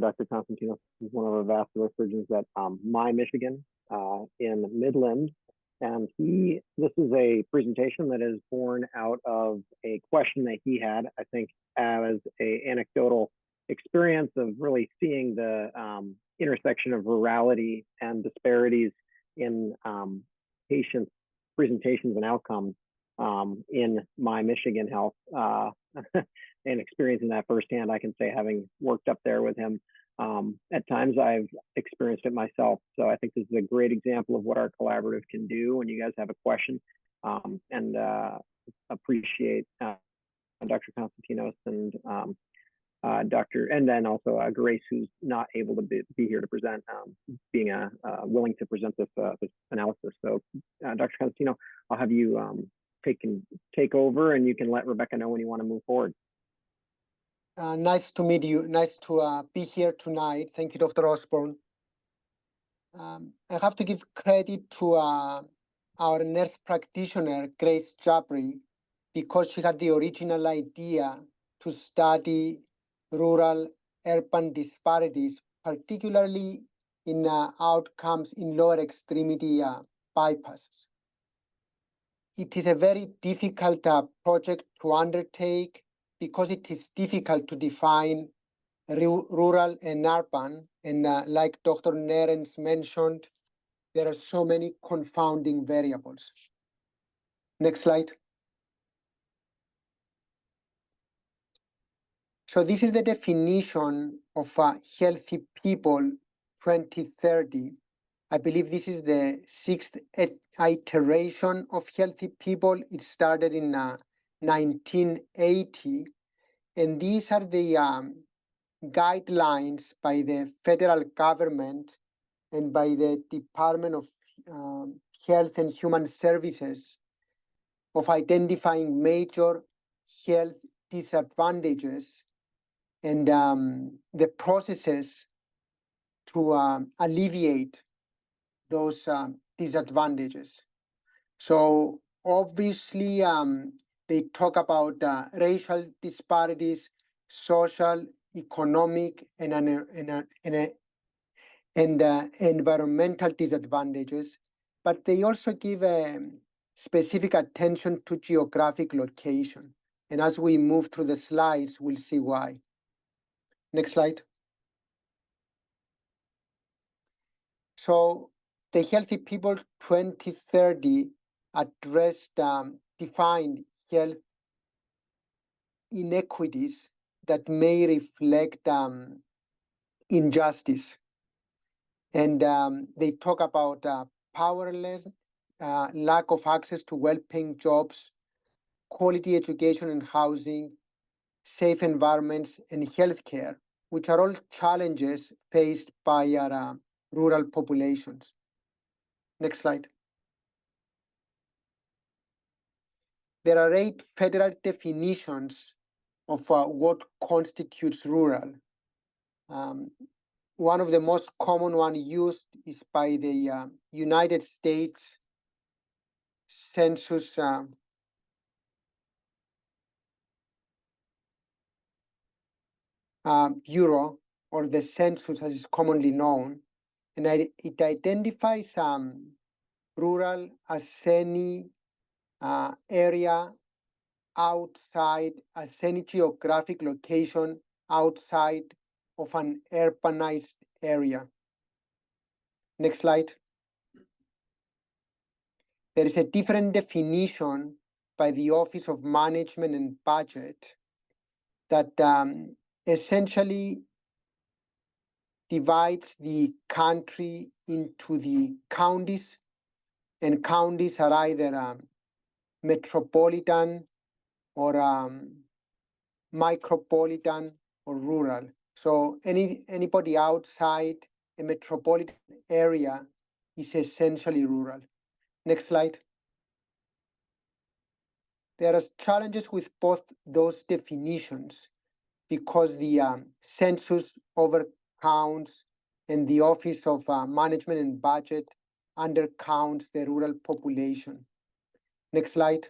Dr. Constantinos is one of our vascular surgeons at Michigan in Midland. And this is a presentation that is born out of a question that he had, I think, as an anecdotal experience of really seeing the intersection of rurality and disparities in patients' presentations and outcomes in Michigan Health. And experiencing that firsthand, I can say, having worked up there with him, at times I've experienced it myself. So I think this is a great example of what our collaborative can do when you guys have a question, and appreciate Dr. Constantinos and and then also Grace, who's not able to be here to present, being willing to present this analysis. So Dr. Constantino, I'll have you take over, and you can let Rebecca know when you want to move forward. Nice to meet you. Nice to be here tonight. Thank you, Dr. Osborne. I have to give credit to our nurse practitioner, Grace Djapri, because she had the original idea to study rural-urban disparities, particularly in outcomes in lower extremity bypasses. It is a very difficult project to undertake because it is difficult to define rural and urban. And like Dr. Nerens mentioned, there are so many confounding variables. Next slide. So this is the definition of healthy people 2030. I believe this is the 6th iteration of healthy people. It started in 1980, and these are the guidelines by the federal government and by the Department of Health and Human Services of identifying major health disadvantages and the processes to alleviate those disadvantages. So obviously, they talk about racial disparities, social, economic, and environmental disadvantages, but they also give specific attention to geographic location. And as we move through the slides, we'll see why. Next slide. So the Healthy People 2030 addressed defined health inequities that may reflect injustice. And they talk about powerless, lack of access to well-paying jobs, quality education and housing, safe environments, and healthcare, which are all challenges faced by our rural populations. Next slide. There are 8 federal definitions of what constitutes rural. One of the most common one used is by the United States Census Bureau, or the census as is commonly known, and it identifies rural as any area outside, as any geographic location outside of an urbanized area. Next slide. There is a different definition by the Office of Management and Budget that essentially divides the country into the counties, and counties are either metropolitan or micropolitan or rural. So anybody outside a metropolitan area is essentially rural. Next slide. There are challenges with both those definitions because the census overcounts and the Office of Management and Budget undercounts the rural population. Next slide.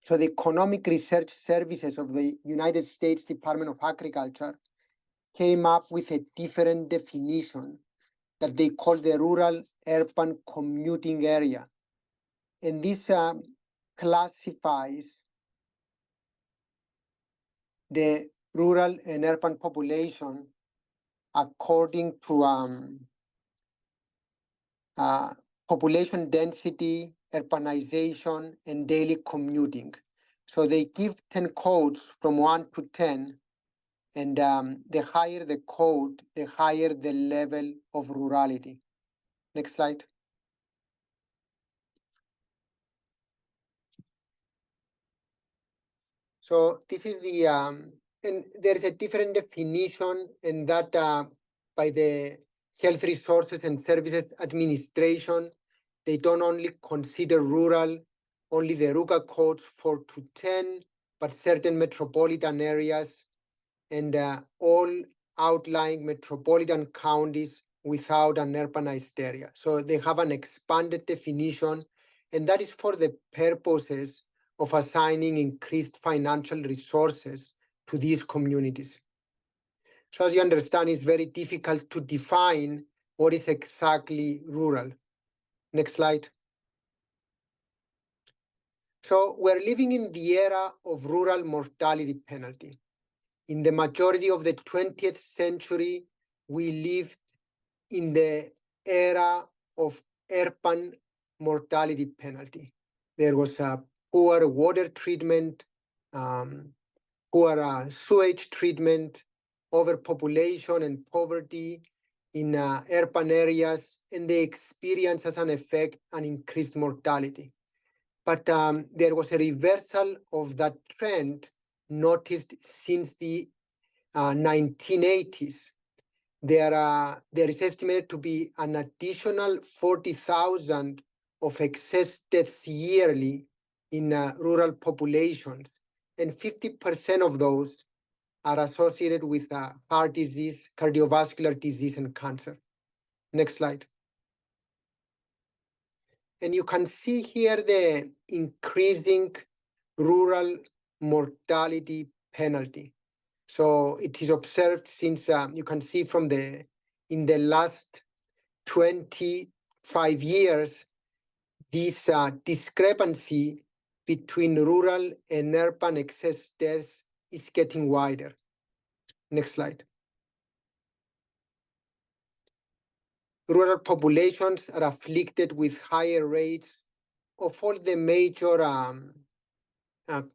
So the Economic Research Services of the United States Department of Agriculture came up with a different definition that they call the rural urban commuting area. And this classifies the rural and urban population according to population density, urbanization, and daily commuting. So they give 10 codes from 1 to 10, and the higher the code, the higher the level of rurality. Next slide. So this is the, and there's a different definition, and that by the Health Resources and Services Administration. They don't only consider rural, only the RUCA codes 4 to 10, but certain metropolitan areas and all outlying metropolitan counties without an urbanized area. So they have an expanded definition, and that is for the purposes of assigning increased financial resources to these communities. So as you understand, it's very difficult to define what is exactly rural. Next slide. So we're living in the era of rural mortality penalty. In the majority of the 20th century, we lived in the era of urban mortality penalty. There was a poor water treatment, poor sewage treatment, overpopulation and poverty in urban areas, and they experienced as an effect an increased mortality. But there was a reversal of that trend noticed since the 1980s. There is estimated to be an additional 40,000 of excess deaths yearly in rural populations, and 50% of those are associated with heart disease, cardiovascular disease, and cancer. Next slide. And you can see here the increasing rural mortality penalty. So it is observed since you can see from in the last 25 years, this discrepancy between rural and urban excess deaths is getting wider. Next slide. Rural populations are afflicted with higher rates of all the major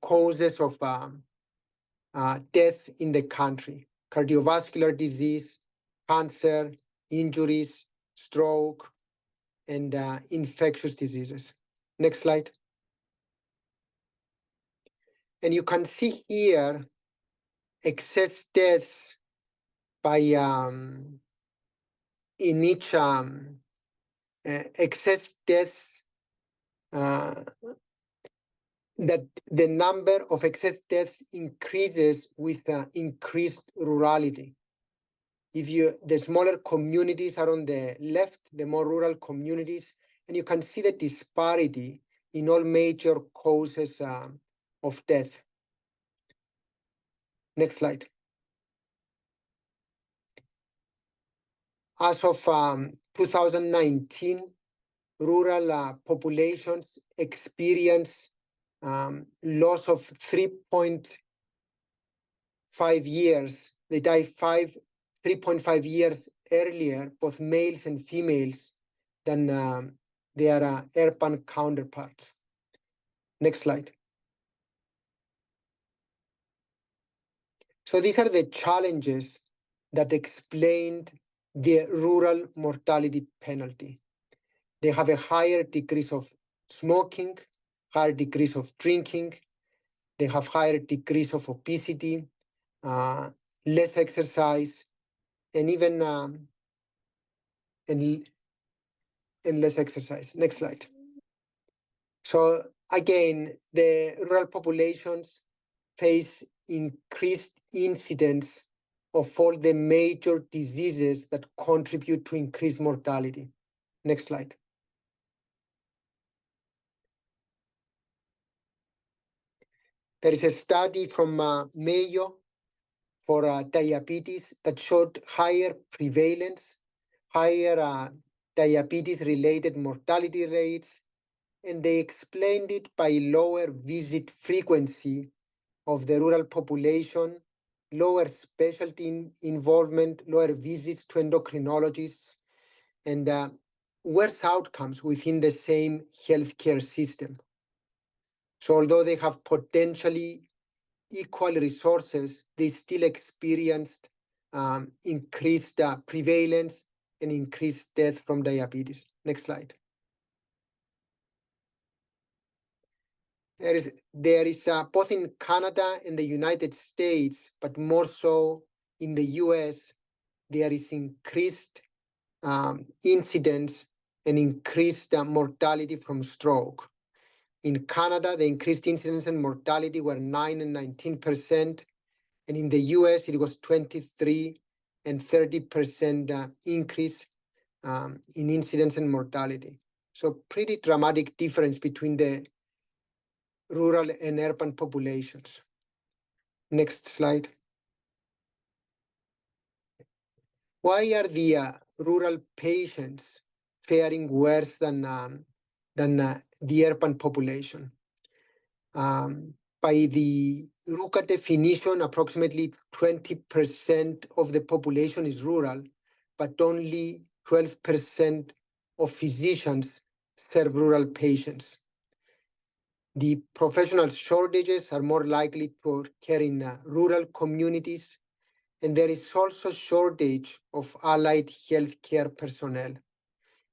causes of death in the country: cardiovascular disease, cancer, injuries, stroke, and infectious diseases. Next slide. And you can see here excess deaths by in each excess deaths, that the number of excess deaths increases with increased rurality. The smaller communities are on the left, the more rural communities, and you can see the disparity in all major causes of death. Next slide. As of 2019, rural populations experience loss of 3.5 years. They die 3.5 years earlier, both males and females, than their urban counterparts. Next slide. So these are the challenges that explained the rural mortality penalty. They have a higher degrees of smoking, higher degrees of drinking, they have higher degrees of obesity, less exercise, and even and less exercise. Next slide. So again, the rural populations face increased incidence of all the major diseases that contribute to increased mortality. Next slide. There is a study from Mayo for diabetes that showed higher prevalence, higher diabetes-related mortality rates, and they explained it by lower visit frequency of the rural population, lower specialty involvement, lower visits to endocrinologists, and worse outcomes within the same healthcare system. So although they have potentially equal resources, they still experienced increased prevalence and increased death from diabetes. Next slide. There is both in Canada and the United States, but more so in the US, there is increased incidence and increased mortality from stroke. In Canada, the increased incidence and mortality were 9% and 19%, and in the US, it was 23% and 30% increase in incidence and mortality. So pretty dramatic difference between the rural and urban populations. Next slide. Why are the rural patients faring worse than the urban population? By the RUCA definition, approximately 20% of the population is rural, but only 12% of physicians serve rural patients. The professional shortages are more likely to occur in rural communities, and there is also shortage of allied healthcare personnel.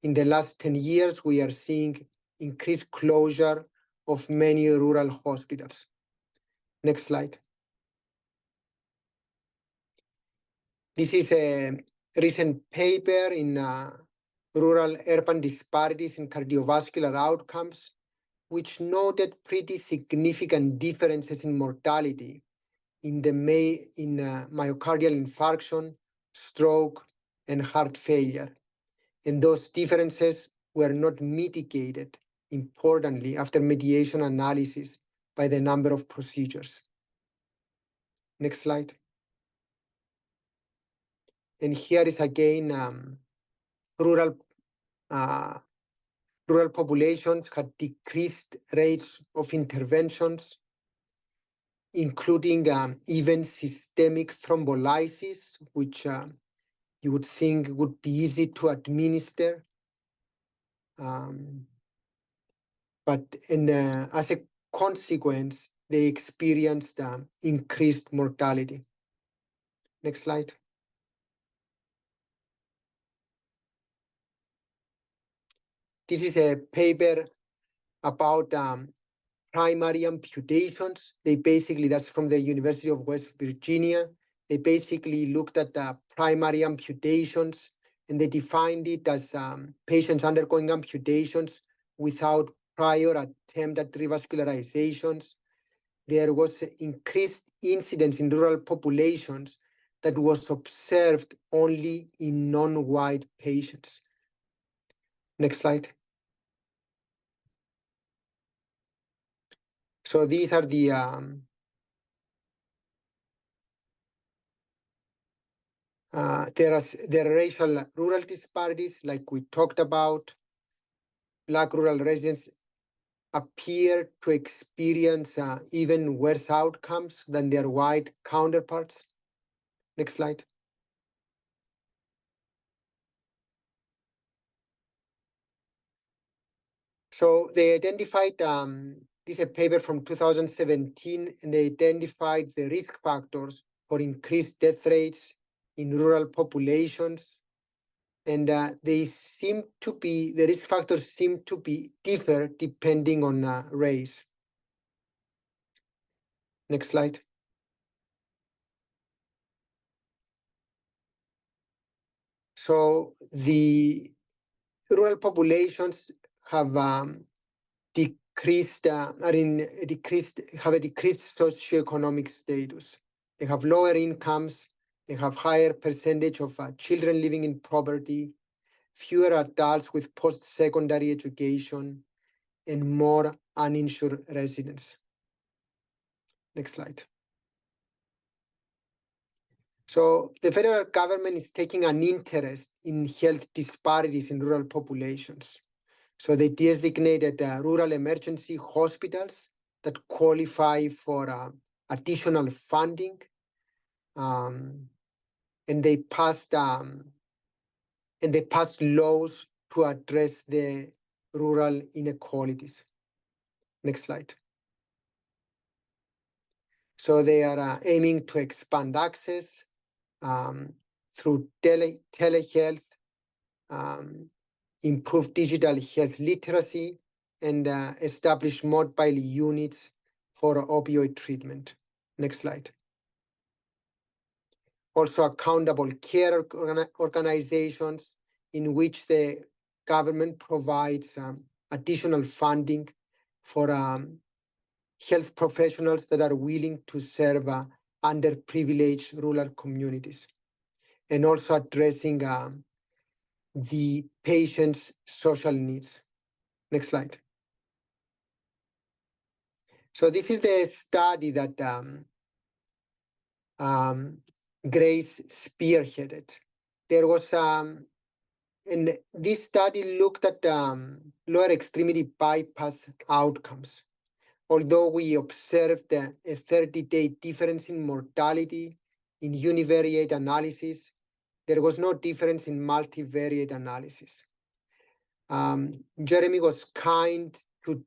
In the last 10 years, we are seeing increased closure of many rural hospitals. Next slide. This is a recent paper in rural-urban disparities in cardiovascular outcomes, which noted pretty significant differences in mortality in myocardial infarction, stroke, and heart failure. And those differences were not mitigated, importantly, after mediation analysis by the number of procedures. Next slide. And here is again rural populations had decreased rates of interventions, including even systemic thrombolysis, which you would think would be easy to administer. But as a consequence, they experienced increased mortality. Next slide. This is a paper about primary amputations. That's from the University of West Virginia. They basically looked at primary amputations, and they defined it as patients undergoing amputations without prior attempt at revascularizations. There was increased incidence in rural populations that was observed only in non-white patients. Next slide. So these are the there are racial rural disparities, like we talked about. Black rural residents appear to experience even worse outcomes than their white counterparts. Next slide. So they identified, this is a paper from 2017, and they identified the risk factors for increased death rates in rural populations. And the risk factors seem to differ depending on race. Next slide. So the rural populations have decreased socioeconomic status. They have lower incomes. They have higher percentage of children living in poverty, fewer adults with post-secondary education, and more uninsured residents. Next slide. So the federal government is taking an interest in health disparities in rural populations. So they designated rural emergency hospitals that qualify for additional funding, and they passed laws to address the rural inequalities. Next slide. So they are aiming to expand access through telehealth, improve digital health literacy, and establish mobile units for opioid treatment. Next slide. Also accountable care organizations in which the government provides additional funding for health professionals that are willing to serve underprivileged rural communities, and also addressing the patient's social needs. Next slide. So this is the study that Grace spearheaded. There was, and this study looked at lower extremity bypass outcomes. Although we observed a 30-day difference in mortality in univariate analysis, there was no difference in multivariate analysis. Jeremy was kind to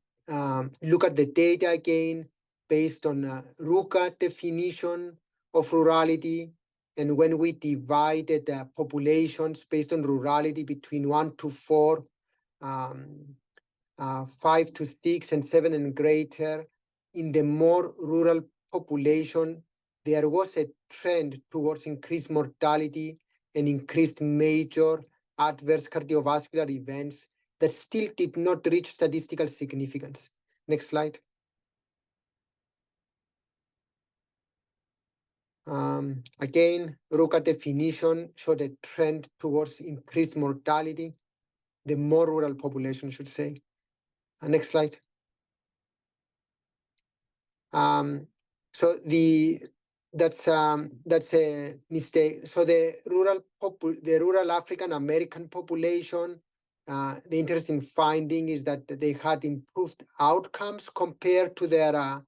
look at the data again based on RUCA definition of rurality. And when we divided populations based on rurality between 1 to 4, 5 to 6, and 7 and greater, in the more rural population, there was a trend towards increased mortality and increased major adverse cardiovascular events that still did not reach statistical significance. Next slide. Again, RUCA definition showed a trend towards increased mortality, the more rural population should say. Next slide. So that's a mistake. So the rural African American population, the interesting finding is that they had improved outcomes compared to their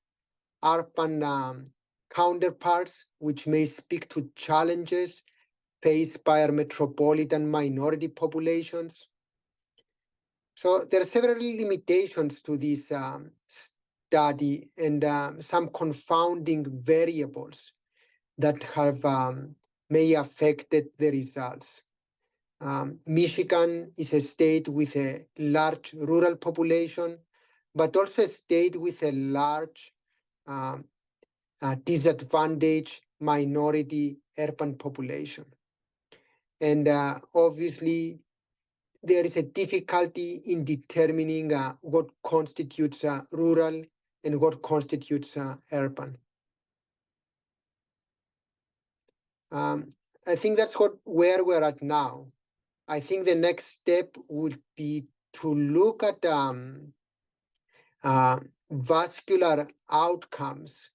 urban counterparts, which may speak to challenges faced by our metropolitan minority populations. So there are several limitations to this study and some confounding variables that have may affected the results. Michigan is a state with a large rural population, but also a state with a large disadvantaged minority urban population. And obviously, there is a difficulty in determining what constitutes rural and what constitutes urban. I think that's where we're at now. I think the next step would be to look at vascular outcomes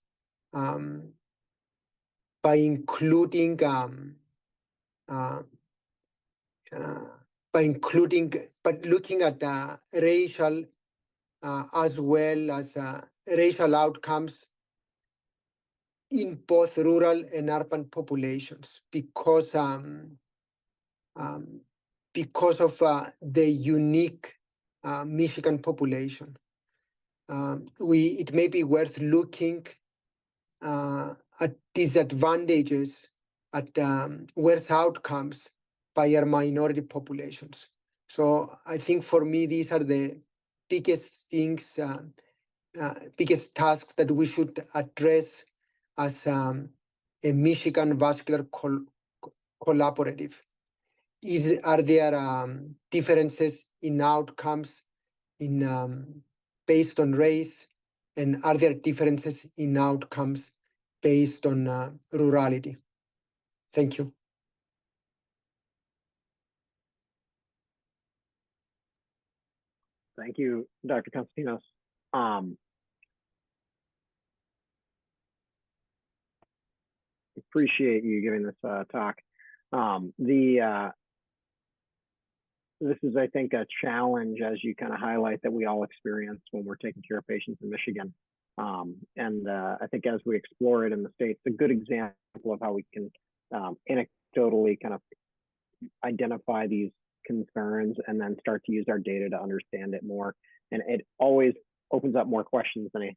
by including but looking at racial as well as racial outcomes in both rural and urban populations because of the unique Michigan population. It may be worth looking at disadvantages, at worse outcomes by our minority populations. So I think for me, these are the biggest things, biggest tasks that we should address as a Michigan Vascular Collaborative. Are there differences in outcomes based on race, and are there differences in outcomes based on rurality? Thank you. Thank you, Dr. Constantinos. appreciate you giving this talk. This is, I think, a challenge, as you kind of highlight, that we all experience when we're taking care of patients in Michigan. I think as we explore it in the States, a good example of how we can anecdotally kind of identify these concerns and then start to use our data to understand it more. And it always opens up more questions than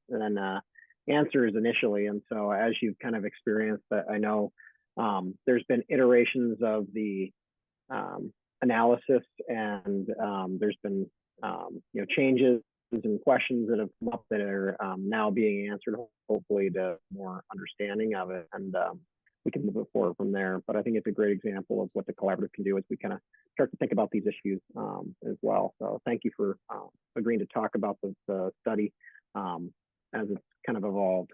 answers initially. And so as you've kind of experienced that, I know there's been iterations of the analysis, and there's been changes and questions that have come up that are now being answered, hopefully to more understanding of it, and we can move it forward from there. But I think it's a great example of what the collaborative can do as we kind of start to think about these issues as well. So thank you for agreeing to talk about the study as it's kind of evolved.